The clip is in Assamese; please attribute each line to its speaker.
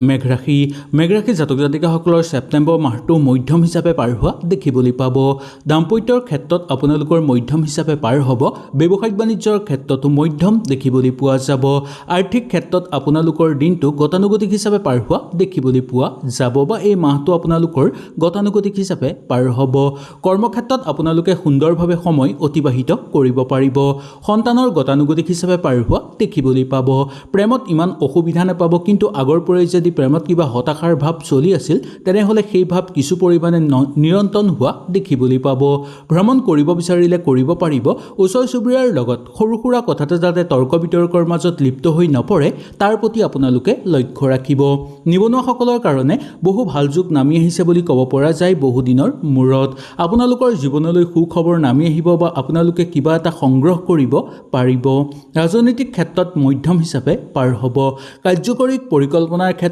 Speaker 1: মেঘৰাশি জাতক জাতিকাসকলৰ ছেপ্টেম্বৰ মাহটো মধ্যম হিচাপে পাৰ হোৱা দেখিবলৈ পাব। দাম্পত্যৰ ক্ষেত্ৰত আপোনালোকৰ মধ্যম হিচাপে পাৰ হ'ব। ব্যৱসায়িক বাণিজ্যৰ ক্ষেত্ৰতো মধ্যম দেখিবলৈ পোৱা যাব। আৰ্থিক ক্ষেত্ৰত আপোনালোকৰ দিনটো গতানুগতিক হিচাপে পাৰ হোৱা দেখিবলৈ পোৱা যাব বা এই মাহটো আপোনালোকৰ গতানুগতিক হিচাপে পাৰ হ'ব। কৰ্মক্ষেত্ৰত আপোনালোকে সুন্দৰভাৱে সময় অতিবাহিত কৰিব পাৰিব। সন্তানৰ গতানুগতিক হিচাপে পাৰ হোৱা দেখিবলৈ পাব। প্ৰেমত ইমান অসুবিধা নাপাব, কিন্তু আগৰ পৰাই যদি প্ৰেমত কিবা হতাশাৰ ভাৱ চলি আছিল তেনেহ'লে সেই ভাৱ কিছু পৰিমাণে নিৰন্তন হোৱা দেখিবলৈ পাব। ভ্ৰমণ কৰিব বিচাৰিলে কৰিব পাৰিব। ওচৰ চুবুৰীয়াৰ লগত সৰু সুৰা কথাতে যাতে তৰ্ক বিতৰ্কৰ মাজত লিপ্ত হৈ নপৰে তাৰ প্ৰতি আপোনালোকে লক্ষ্য ৰাখিব। নিবনুৱাসকলৰ কাৰণে বহু ভাল যোগ নামি আহিছে বুলি ক'ব পৰা যায়। বহুদিনৰ মূৰত আপোনালোকৰ জীৱনলৈ সুখবৰ নামি আহিব বা আপোনালোকে কিবা এটা সংগ্ৰহ কৰিব পাৰিব। ৰাজনৈতিক ক্ষেত্ৰত মধ্যম হিচাপে পাৰ হ'ব। কাৰ্যকৰী পৰিকল্পনাৰ ক্ষেত্ৰত